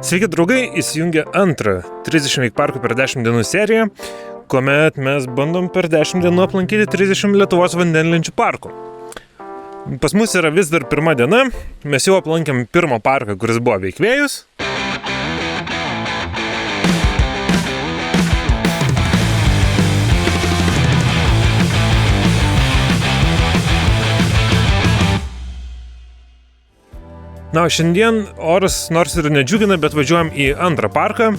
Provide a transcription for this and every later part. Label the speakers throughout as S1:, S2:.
S1: Sveiki draugai, įsijungia antrą 30 Wake Parkų per 10 dienų seriją, kuomet mes bandom per 10 dienų aplankyti 30 Lietuvos vandenlenčių parkų. Pas mus yra vis dar pirma diena, mes jau aplankėm pirmą parką, kuris buvo Veikvėjus. Na, o šiandien oras nors ir nedžiugina, bet važiuojam į antrą parką.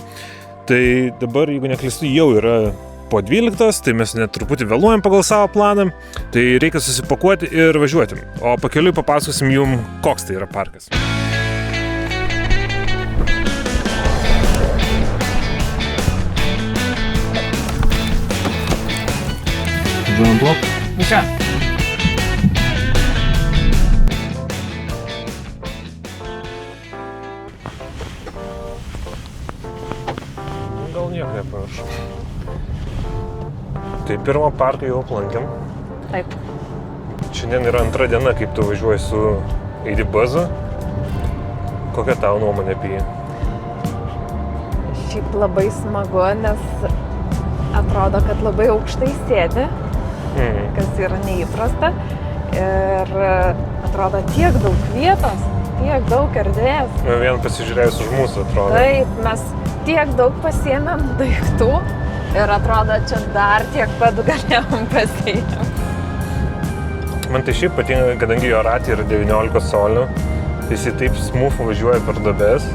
S1: Tai dabar, jeigu neklystu, jau yra po 12, tai mes net truputį vėluojam pagal savo planą. Tai reikia susipakuoti ir važiuoti. O pakeliui papasakosim jum, koks tai yra parkas.
S2: Važiuojam blok?
S3: Visą.
S1: Gal nieko nepamiršau. Tai pirmą parką jau aplankėm.
S3: Taip.
S1: Šiandien yra antra diena, kaip tu važiuoji su Eidi Buzzu. Kokia tavo nuomonė apie jį?
S3: Šiaip labai smagu, nes atrodo, kad labai aukštai sėdi, kas yra neįprasta. Ir atrodo tiek daug vietos, tiek daug erdvės.
S1: Vien pasižiūrėjus už mūsų, atrodo.
S3: Taip, mes tiek daug pasiėmėm daiktų ir atrodo, čia dar tiek pat galėjom pasiėmėm.
S1: Man tai šiaip patinka, kadangi jo ratai yra 19 colių, tai jis taip smooth važiuoja per duobes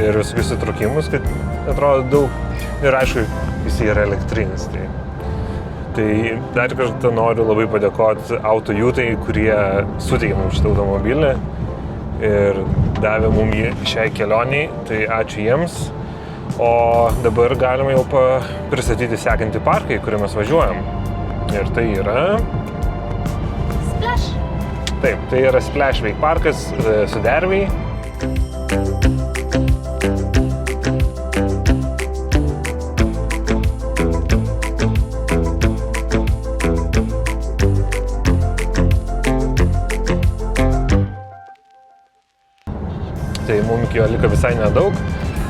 S1: ir visokius įtrukimus, kad atrodo daug. Ir aišku, jis yra elektrinis. Tai dar kartą noriu labai padėkoti Autojutai, kurie suteikė mums šitą automobilį ir davė mums jį šiai kelioniai, tai ačiū jiems. O dabar galime jau pristatyti sekantį parką, į kurį mes važiuojam. Ir tai yra...
S3: Splash!
S1: Taip, tai yra Splash Wake Parkas Sudervėj. Tai mums iki jo liko visai nedaug.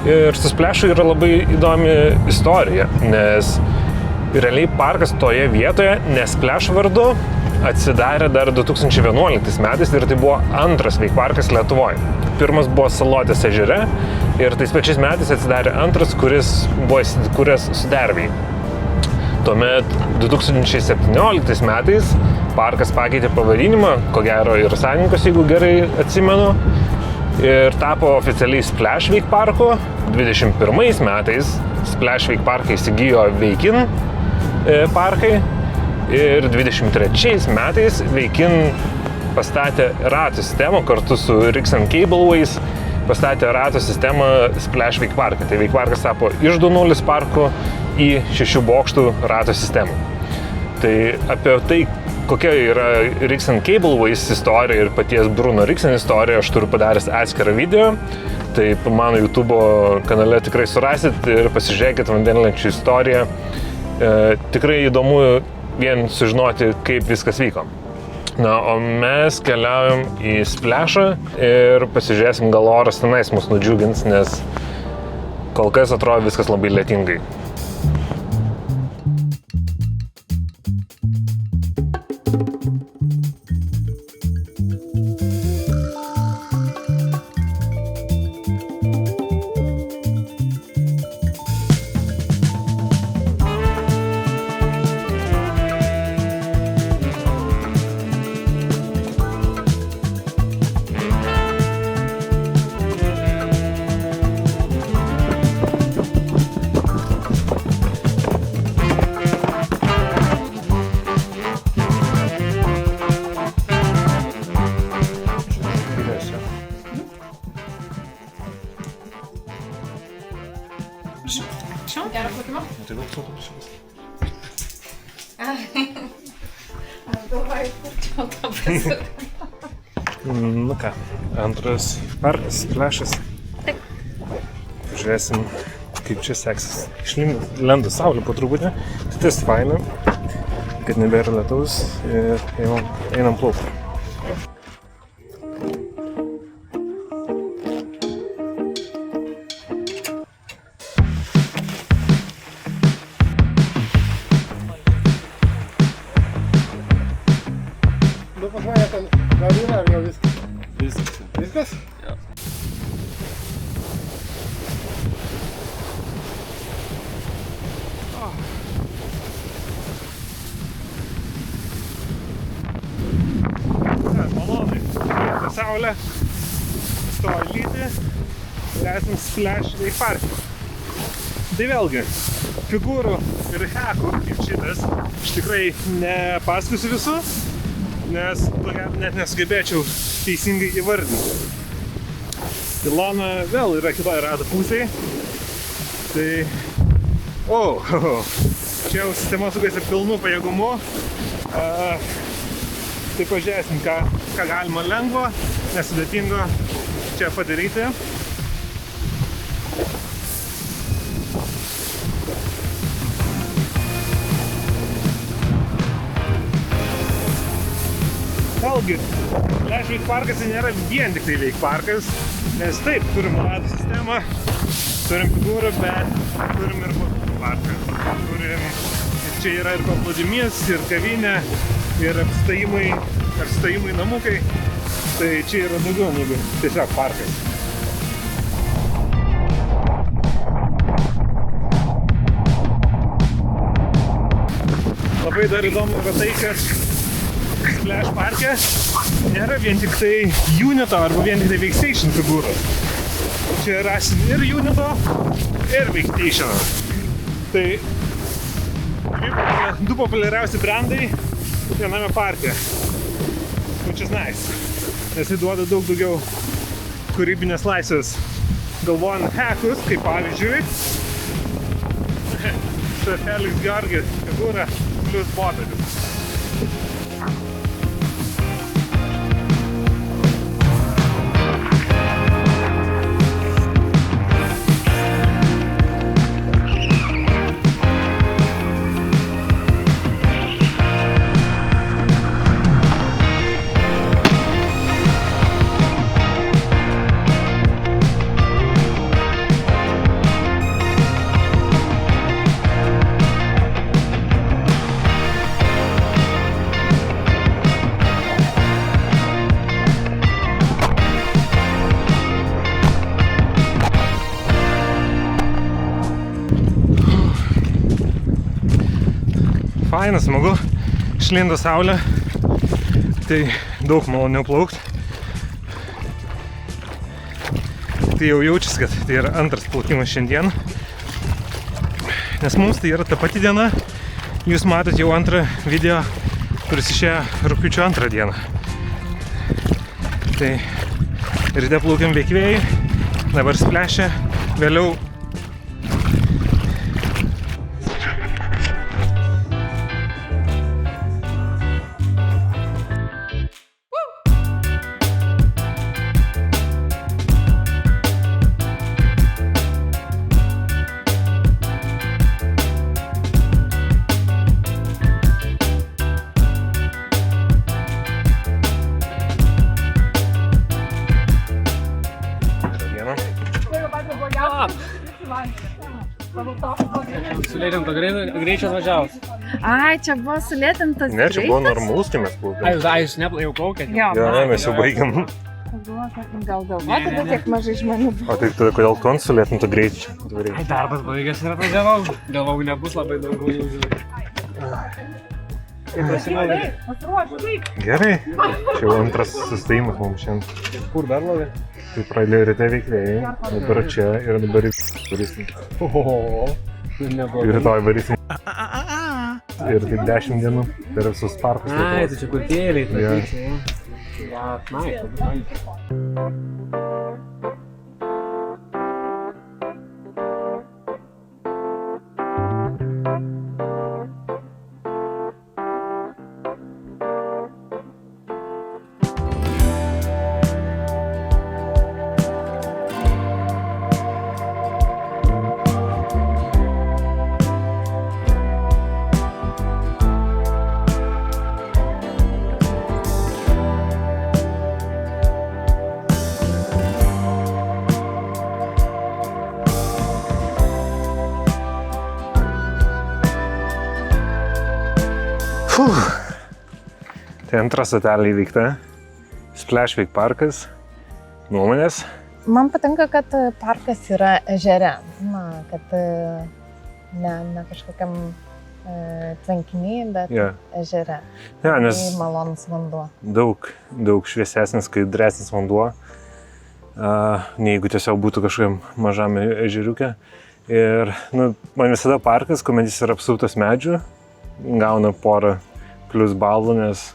S1: Ir su Splashu yra labai įdomi istorija, nes realiai parkas toje vietoje, nes Splash vardu, atsidarė dar 2011 metais ir tai buvo antras Wake Parkas Lietuvoje. Pirmas buvo Salotės ežere ir tais pačiais metais atsidarė antras, kuris buvo įsikūręs Sudervėj. Tuomet 2017 metais parkas pakeitė pavadinimą, ko gero ir savininkas, jeigu gerai atsimenu, ir tapo oficialiai Splash Wake Parku. 21 metais Splash Wake Parką įsigijo Veikin parkai ir 23 metais Veikin pastatė ratų sistemą kartu su Rigs and Cableways, pastatė ratų sistemą Splash Wake Parką. Tai Wake Parkas tapo iš 2.0 parkų į 6 bokštų ratų sistemą. Tai apie tai, kokia yra Rigs and Cableways istorija ir paties Bruno Rigsen istorija, aš turiu padaręs atskirą video. Tai mano YouTube kanale tikrai surasit ir pasižiūrėkit vandenlenčių istoriją. Tikrai įdomu vien sužinoti, kaip viskas vyko. Na, o mes keliaujam į Splashą ir pasižiūrėsim, gal oras tenais mus nudžiugins, nes kol kas atrodo viskas labai lėtingai.
S3: Gero plakimo?
S1: Tai daug autobusiukas.
S3: Aš galvoju, kur čia autobusiukas.
S1: Nu ką, antras parkas, Splashas.
S3: Taip.
S1: Žiūrėsim, kaip čia seksis. Lenda saulė po truputį. Tai tas faina, kad nebėra lietaus ir einam plaukti. parkas? Malonai, šviečia saulė, stoja lyti ir esam Splash Wake Parke. Tai vėlgi, figūrų ir hekų kaip šitas aš tikrai nepasakosiu visų, nes net nesugebėčiau teisingai įvardinti. Ilona vėl yra kitoje rato pusėje, tai čia jau sistema sukasi pilnu pajėgumu. Tai pažiūrėsim, ką galima lengvo, nesudėtingo čia padaryti. Vėlgi, Splash Wake Parkas nėra vien tik tai Wake Parkas, nes taip, turim ratų sistemą, turim figūrą, bet turim ir parką. Čia yra ir paplūdimys, ir kavinė, ir apstojimai namukai, tai čia yra daugiau negu tiesiog parkas. Labai dar įdomu yra tai, kad Splash Parke nėra vien tik tai Unito arba vien tik tai Wakestation figūros. Čia rasim ir Unito, ir Wakestation. Tai du populiariausi brandai viename parke, which is nice, nes tai duoda daug daugiau kūrybinės laisvės galvojant hekus, kaip pavyzdžiui Sir Felix Georgi figūra plus botelis. Fainas, smagu, išlindo saulė, tai daug maloniau plaukti. Tai jau jaučiasi, kad tai yra antras plaukimas šiandien, nes mums tai yra ta pati diena. Jūs matot jau antrą video, kuris išėjo rugpjūčio 2 dieną. Tai ryte plaukiam Veikvėjai, dabar Splash'e, vėliau
S4: Sulėtinto greičio atvažiavus.
S3: Ai, čia buvo sulėtintas
S1: Ne, čia buvo normalus, kai mes plaukėm.
S4: Jūs jau plaukėte?
S3: Jo,
S1: Ne, mes jau baigėm.
S3: gal dėl to tada tiek mažai žmonių buvo.
S1: O tai tada kodėl tu ant sulėtinto greičio?
S4: Darbas baigęs ir atvažiavau. Galvau, nebus labai daug žmonių.
S1: Gerai, čia jau antras sustojimas mums šiandien.
S4: Kur dar lovė?
S1: Tai pradėjo ryte Veikvėjai, dabar čia ir dabar varysim. Ir rytoj varysim. Ir kaip 10 dienų per visus parkus.
S4: Ai, tai čia kur kėliai.
S1: Jo. Tai antra stotelė įveikta. Splash Wake Parkas. nuomonės?
S3: Man patinka, kad parkas yra ežere. Na, kad ne kažkokiam tvenkiny, bet ežere.
S1: Ja, nes
S3: Tai malonus vanduo.
S1: daug šviesesnis, skaidresnis vanduo, nei jeigu tiesiog būtų kažkokiam mažam ežeriuke. Ir man visada parkas, kuomet jis yra apsuptas medžių, gauna porą plius balų, nes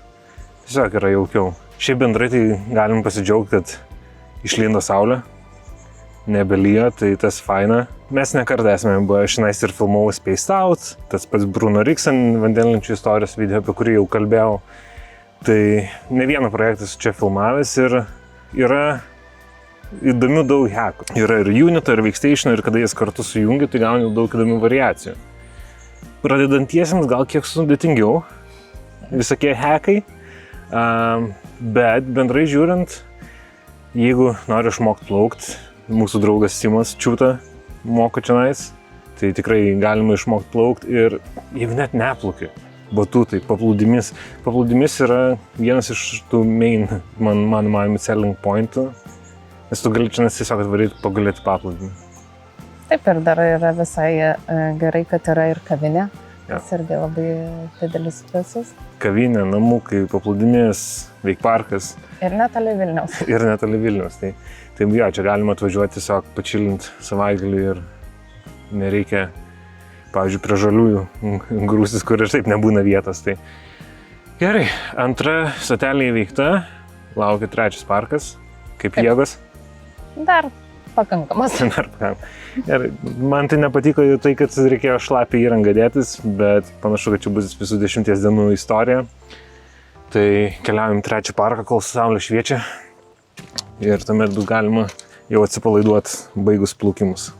S1: tiesiog yra jaukiau. Šiaip bendrai tai galim pasidžiaugti, kad išlindo saulė, nebelyja, tai tas faina. Mes nekartą esame buvę šiandien ir filmavau Spaced Out, tas pats Bruno Riksen vandenlenčių istorijos video, apie kurį jau kalbėjau. Tai ne vieną projektą esu čia filmavęs ir yra įdomių daug hackų. Yra ir unito, ir workstation, ir kada jas kartu sujungi, tai gauni daug įdomių variacijų. Pradedantiesiems gal kiek sudėtingiau visokie hackai, bet bendrai žiūrint, jeigu nori išmokti plaukti, mūsų draugas Simas Čiūta moko čionais, tai tikrai galima išmokti plaukti ir jeigu net neplauki, batutai, paplūdimis. Paplūdimis yra vienas iš tų main, man selling pointų, nes tu gali čionais tiesiog atvaryti, pagulėti paplūdimį.
S3: Taip, ir dar yra visai gerai, kad yra ir kavinė.
S1: Ja.
S3: Tas irgi labai didelis pliusas.
S1: Kavinė, namukai, paplūdimis, veikparkas.
S3: Ir netoli Vilniaus.
S1: Ir netoli Vilniaus. Tai jo, čia galima atvažiuoti tiesiog pačilint savaitgalį ir nereikia, pavyzdžiui, prie žaliųjų grūstis, kur ir taip nebūna vietos. Tai gerai, antra stotelė įveikta, laukia trečias parkas, kaip jėgos.
S3: Dar pakankamas.
S1: Ir man tai nepatiko tai, kad reikėjo šlapį įrangą dėtis, bet panašu, kad čia bus visų 10 dienų istorija. Tai keliaujam trečią parką, kol saulė šviečia ir tuomet bus galima jau atsipalaiduoti baigus plaukimus.